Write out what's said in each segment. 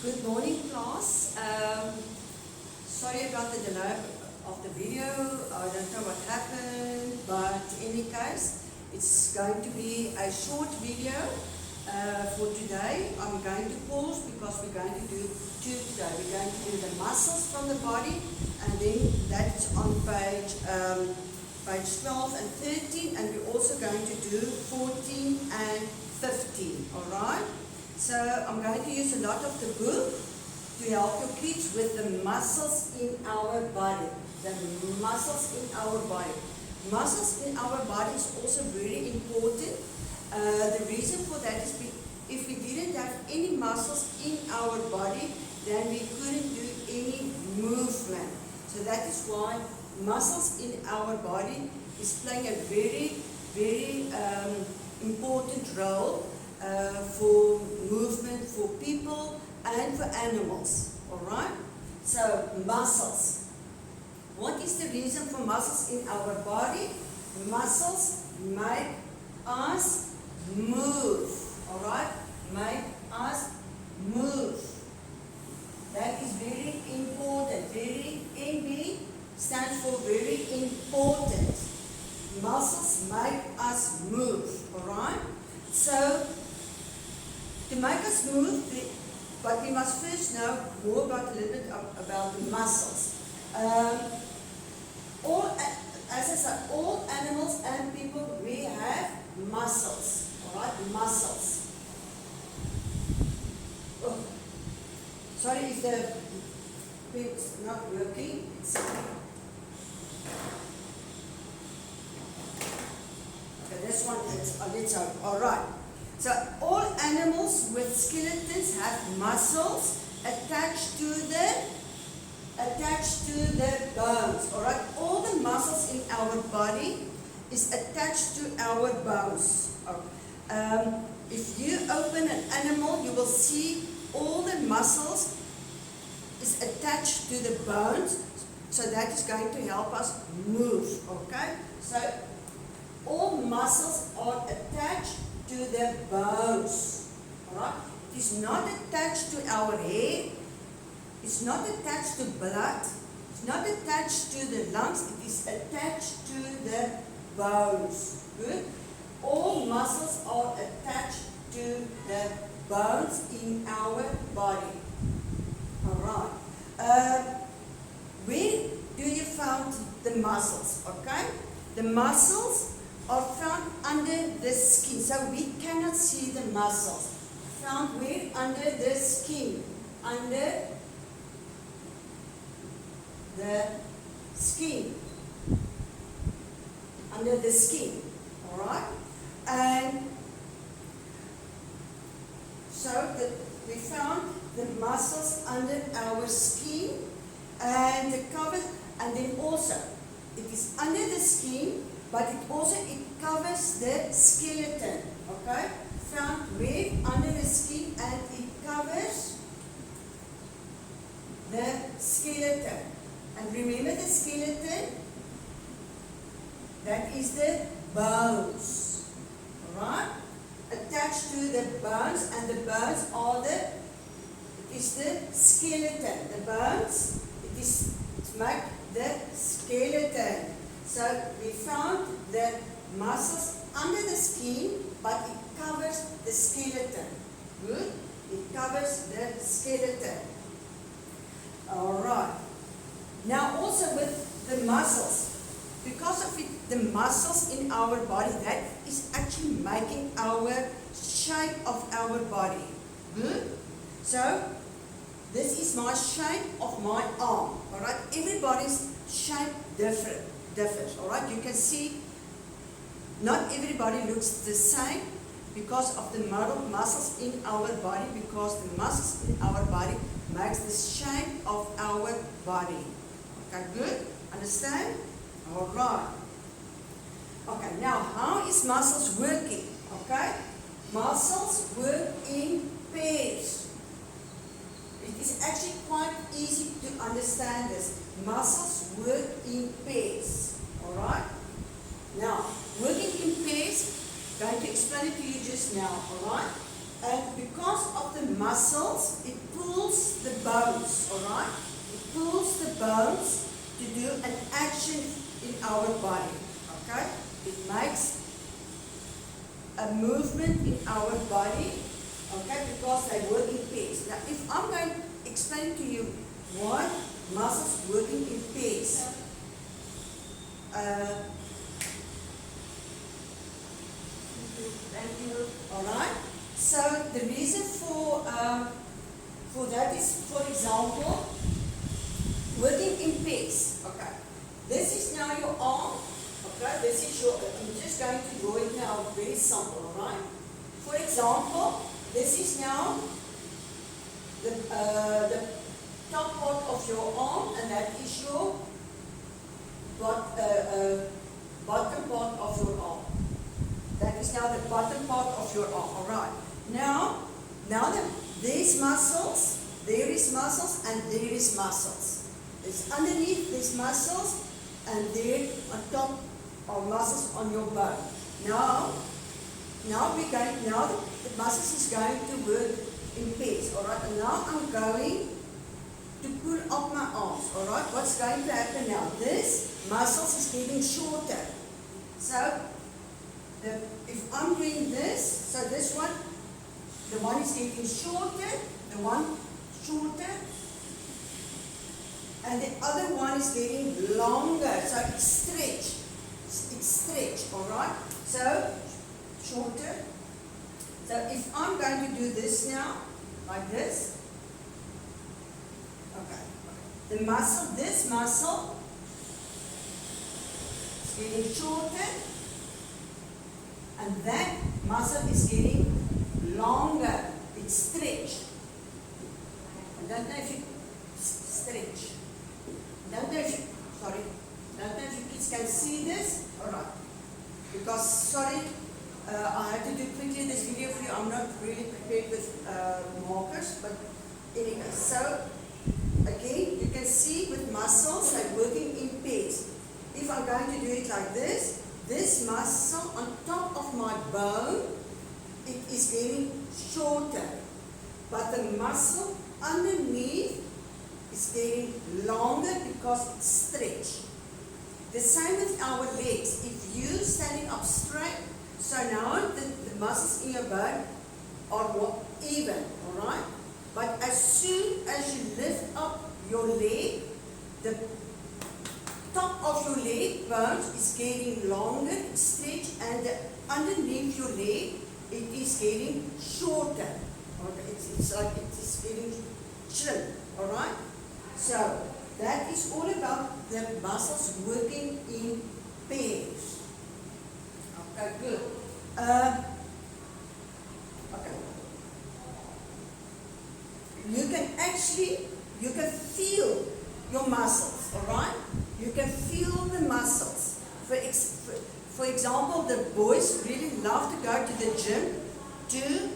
Good morning, class. Sorry about the delay of the video. I don't know what happened, but in any case, it's going to be a short video for today. I'm going to pause because we're going to do two today. We're going to do the muscles from the body, and then that's on page 12 and 13, and we're also going to do 14 and 15, all right? So I'm going to use a lot of the book to help your kids with the muscles in our body. The muscles in our body. Muscles in our body is also very important. The reason for that is if we didn't have any muscles in our body, then we couldn't do any movement. So that is why muscles in our body is playing a very, very important role for movement for people and for animals, all right? So, muscles. What is the reason for muscles in our body? Muscles make us move, all right? Make us move. That is very important. Very, MB stands for very important. Muscles make us move, all right? So, to make us move, but we must first know more about a little bit about the muscles. As I said, all animals and people, we have muscles. All right, muscles. Oh, sorry if the pin's not working. Okay, this one is a little. All right. So all animals with skeletons have muscles attached to the bones. All right, all the muscles in our body is attached to our bones. If you open an animal, you will see all the muscles is attached to the bones. So that is going to help us move. Okay, so all muscles are attached to the bones. Alright? It is not attached to our hair. It's not attached to blood. It's not attached to the lungs. It is attached to the bones. Good? All muscles are attached to the bones in our body. Alright. Where do you find the muscles? Okay? The muscles are found under the skin. So we cannot see the muscles. Found where? Under the skin. Under the skin. Under the skin. Alright? And so we found the muscles under our skin and the cover, and then also it is under the skin, but it covers the skeleton, okay? Found where? Under the skin, and it covers the skeleton. And remember the skeleton? That is the bones, alright? Attached to the bones, and the bones are it is the skeleton. The bones, it is to make the skeleton. So we found the muscles under the skin, but it covers the skeleton. Good? It covers the skeleton. Alright. Now also with the muscles, because of it, the muscles in our body, that is actually making our shape of our body. Good? So this is my shape of my arm. Alright? Everybody's shape differs. Alright? You can see not everybody looks the same because of the muscles in our body, because the muscles in our body makes the shape of our body. Okay, good? Understand? Alright. Okay, now how is muscles working? Okay? Muscles work in pairs. It is actually quite easy to understand this. Muscles work in pairs. Alright? Now, working in pairs, I'm going to explain it to you just now. Alright? And because of the muscles, it pulls the bones, alright? It pulls the bones to do an action in our body, okay? It makes a movement in our body, okay, because they work in pairs. Now, if I'm going to explain to you why muscles working in pairs, thank you. All right. So the reason for that is, for example, working in pairs. Okay. This is now your arm. Okay. This is your. I'm just going to draw it now. Very simple. All right. For example, this is now the top part of your arm, and that is your bottom part of your arm. That is now the bottom part of your arm. All right. Now that there's muscles, there is muscles, and there is muscles. It's underneath these muscles, and there on top are muscles on your bone. Now the muscles is going to work in pairs. All right. And now I'm going to pull up my arms. All right. What's going to happen now? This muscles is getting shorter. So if I'm doing this, so this one, the one is getting shorter, the one shorter, and the other one is getting longer. So it's stretched. It's stretched, all right? So shorter. So if I'm going to do this now, like this, okay. The muscle, this muscle is getting shorter, and that muscle is getting longer. It's stretched. I don't know if you stretch. Don't know if you kids can see this. Alright. Because sorry, I have to do quickly this video for you. I'm not really prepared with markers, but anyway. So again, you can see with muscles like working in pairs. If I'm going to do it like this muscle on top of my bone, it is getting shorter, but the muscle underneath is getting longer because it's stretched. The same with our legs. If you standing up straight, so now the muscles in your bone are more even, all right? But as soon as you lift up your leg, the top of your leg bones is getting longer, it's stretched, and underneath your leg, it is getting shorter. Okay, it's like it is getting shrunk. All right. So that is all about the muscles working in pairs. Okay, good. Okay. You can feel your muscles. All right. You can feel the muscles. For example, the boys really love to go to the gym to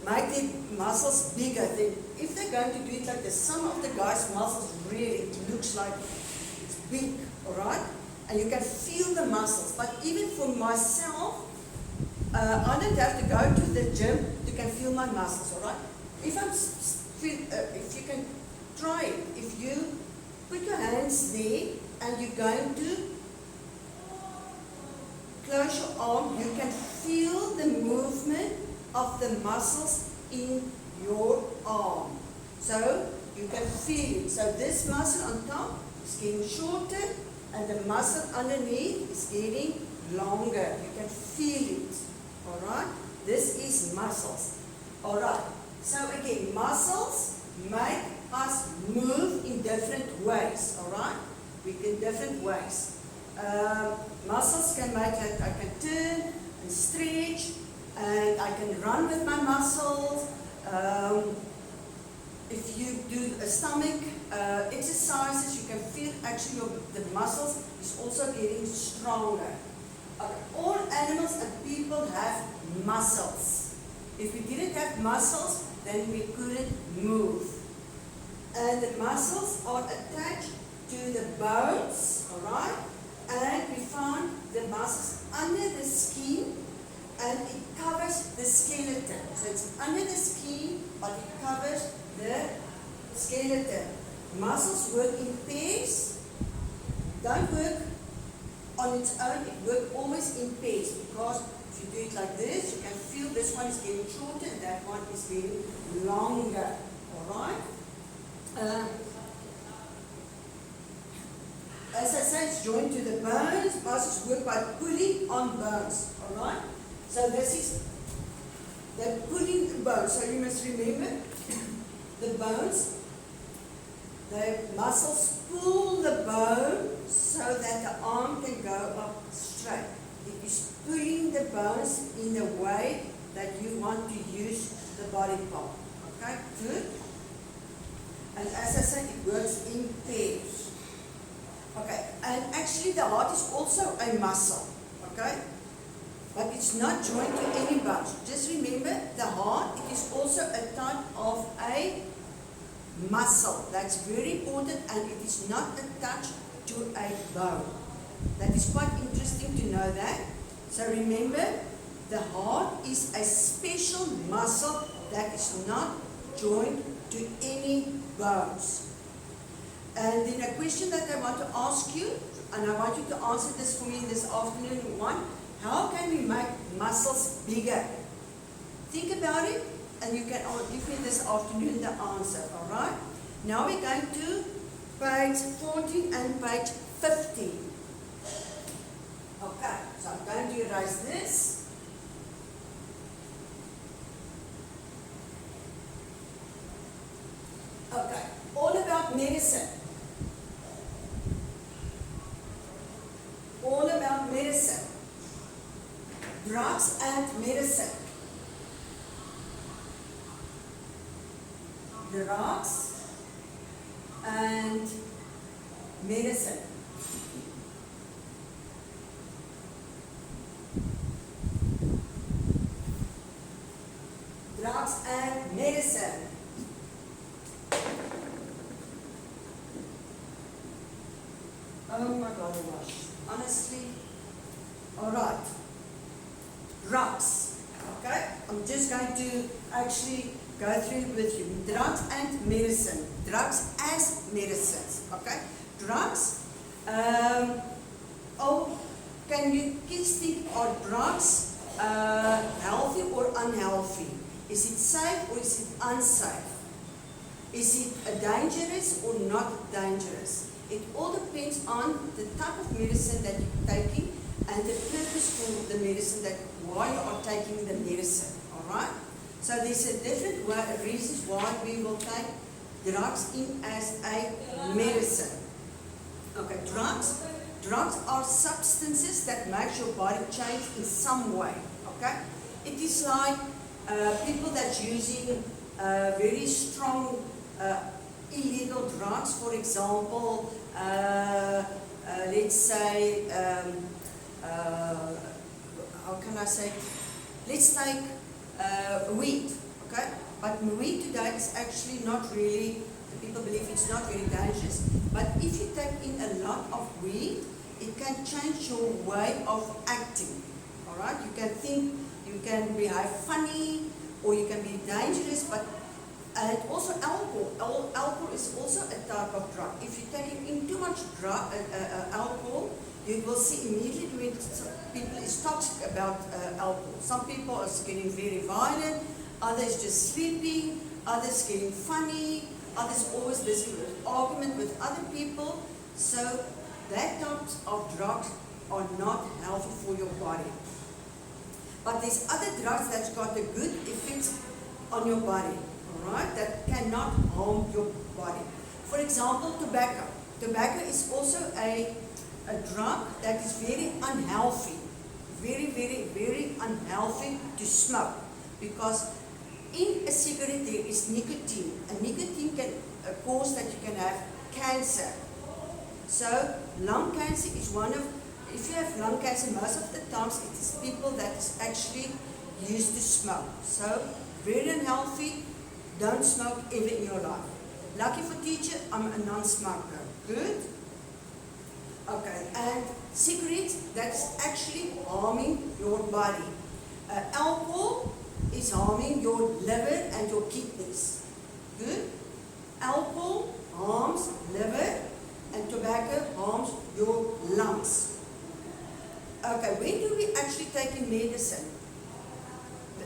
make their muscles bigger. If they're going to do it like this, some of the guys' muscles really looks like it's big, all right? And you can feel the muscles. But even for myself, I don't have to go to the gym to can feel my muscles, all right? If you can try it, if you put your hands there and you're going to close your arm, you can feel the movement of the muscles in your arm. So you can feel it. So this muscle on top is getting shorter, and the muscle underneath is getting longer. You can feel it. Alright? This is muscles. Alright. So again, muscles make us move in different ways. Alright? In different ways. Muscles can make it, I can turn and stretch, and I can run with my muscles. If you do a stomach exercises, you can feel actually the muscles is also getting stronger. All animals and people have muscles. If we didn't have muscles, then we couldn't move. And the muscles are attached to the bones, alright? And we found the muscles under the skin, and it covers the skeleton. So it's under the skin, but it covers the skeleton. Muscles work in pairs. Don't work on its own, it works always in pairs, because if you do it like this, you can feel this one is getting shorter and that one is getting longer. Alright? As I say, it's joined to the bones. Muscles work by pulling on bones. Alright? So this is the pulling the bones. So you must remember the bones. The muscles pull the bone so that the arm can go up straight. It is pulling the bones in the way that you want to use the body part. Okay, good. And as I said, it works in pairs. Okay, and actually the heart is also a muscle. Okay, but it's not joined to any bones. Just remember, the heart, it is also a type of a muscle. That's very important, and it is not attached to a bone. That is quite interesting to know that. So remember, the heart is a special muscle that is not joined to any bones. And then a question that I want to ask you, and I want you to answer this for me this afternoon. One, how can we make muscles bigger? Think about it, and you can give me this afternoon the answer, alright? Now we're going to page 14 and page 15. Okay, so I'm going to erase this. Okay, all about medicine. All about medicine. Drugs and medicine. Drugs and medicine. Drugs and medicine. Oh my gosh, honestly. Alright. Drugs. Okay, I'm just going to actually go through it with you. Drugs and medicine. Drugs as medicines. Okay? Drugs. Can you kids think, are drugs healthy or unhealthy? Is it safe or is it unsafe? Is it dangerous or not dangerous? It all depends on the type of medicine that you're taking and the purpose for the medicine, that why you are taking the medicine. Alright? So there's a different reasons why we will take drugs in as a medicine. Okay, drugs. Drugs are substances that make your body change in some way. Okay? It is like people that's using very strong illegal drugs. For example, let's say, how can I say? Let's take weed, okay? But weed today is actually not really, the people believe it's not very dangerous. But if you take in a lot of weed, it can change your way of acting, all right? You can think, you can behave funny, or you can be dangerous, but and also alcohol. Alcohol is also a type of drug. If you take in too much alcohol, you will see immediately when people is toxic about alcohol. Some people are getting very violent, others just sleeping, others getting funny, others always busy with argument with other people. So that types of drugs are not healthy for your body. But there's other drugs that's got a good effect on your body, all right, that cannot harm your body. For example, tobacco. Tobacco is also a drug that is very unhealthy, very unhealthy to smoke, because in a cigarette there is nicotine, and nicotine can cause that you can have cancer. So lung cancer is one of, if you have lung cancer, most of the times it is people that is actually used to smoke. So very unhealthy, don't smoke ever in your life. Lucky for teacher, I'm a non-smoker. Good? Okay, and cigarettes, that's actually harming your body. Alcohol is harming your liver and your kidneys. Good? Alcohol harms liver and tobacco harms your lungs. Okay, when do we actually take in medicine?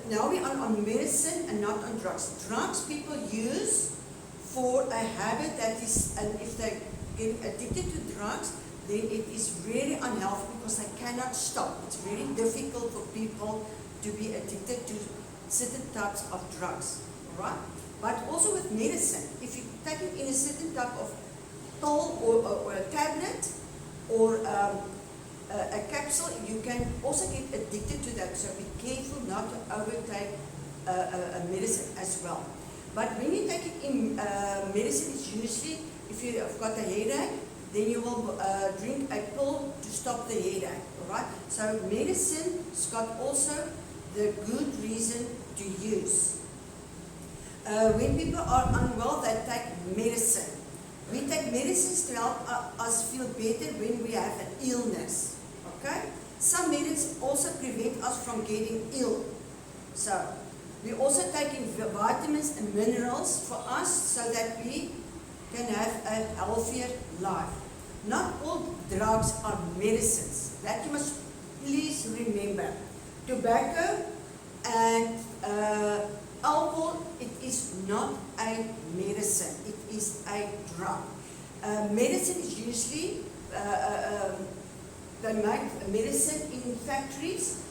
Now we're on medicine and not on drugs. Drugs people use for a habit that is, and if they get addicted to drugs, then it is really unhealthy because they cannot stop. It's very difficult for people to be addicted to certain types of drugs, all right? But also with medicine, if you take it in a certain type of pill or a tablet or a capsule, you can also get addicted to that. So be careful not to overtake a medicine as well. But when you take it in medicine, it's usually, if you have got a headache, then you will drink a pill to stop the headache, all right? So medicine's got also the good reason to use. When people are unwell, they take medicine. We take medicines to help us feel better when we have an illness, okay? Some medicines also prevent us from getting ill. So we also take in vitamins and minerals for us so that we can have a healthier life. Not all drugs are medicines. That you must please remember. Tobacco and alcohol, it is not a medicine. It is a drug. Medicine is usually, they make medicine in factories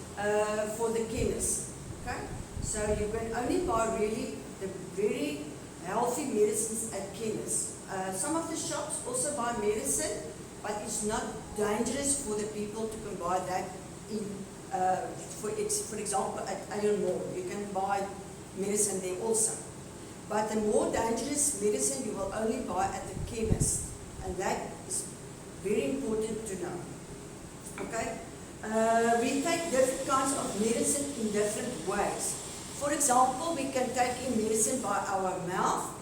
for the chemists. Okay? So you can only buy really the very healthy medicines at chemists. Some of the shops also buy medicine, but it's not dangerous for the people to can buy that in, for example, at Iron Mall. You can buy medicine there also. But the more dangerous medicine you will only buy at the chemist. And that is very important to know. Okay? We take different kinds of medicine in different ways. For example, we can take in medicine by our mouth.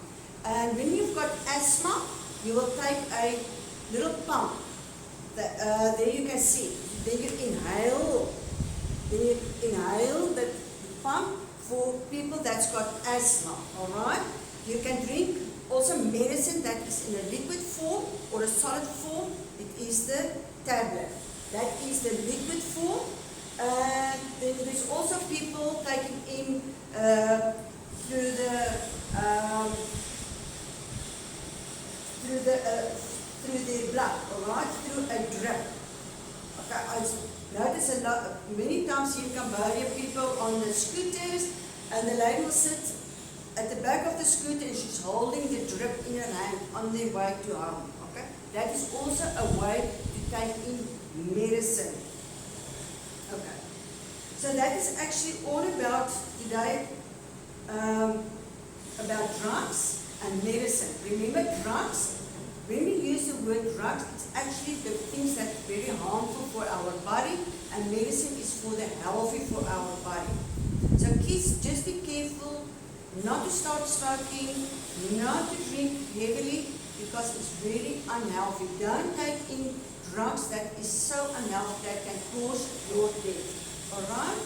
And when you've got asthma, you will take a little pump. There you can see. Then you inhale. Then you inhale the pump for people that's got asthma. Alright? You can drink also medicine that is in a liquid form or a solid form. It is the tablet. That is the liquid form. And then there's also people taking in through the blood, alright, through a drip. Okay, I notice a lot, many times here in Cambodia, people on the scooters, and the lady will sit at the back of the scooter and she's holding the drip in her hand on their way to home. Okay, that is also a way to take in medicine. Okay, so that is actually all about today, about drugs and medicine. Remember, drugs, when we use the word drugs, it's actually the things that are very harmful for our body, and medicine is for the healthy for our body. So kids, just be careful not to start smoking, not to drink heavily, because it's very unhealthy. Don't take in drugs that is so unhealthy that can cause your death. Alright?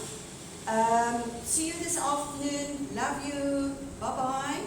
See you this afternoon. Love you. Bye-bye.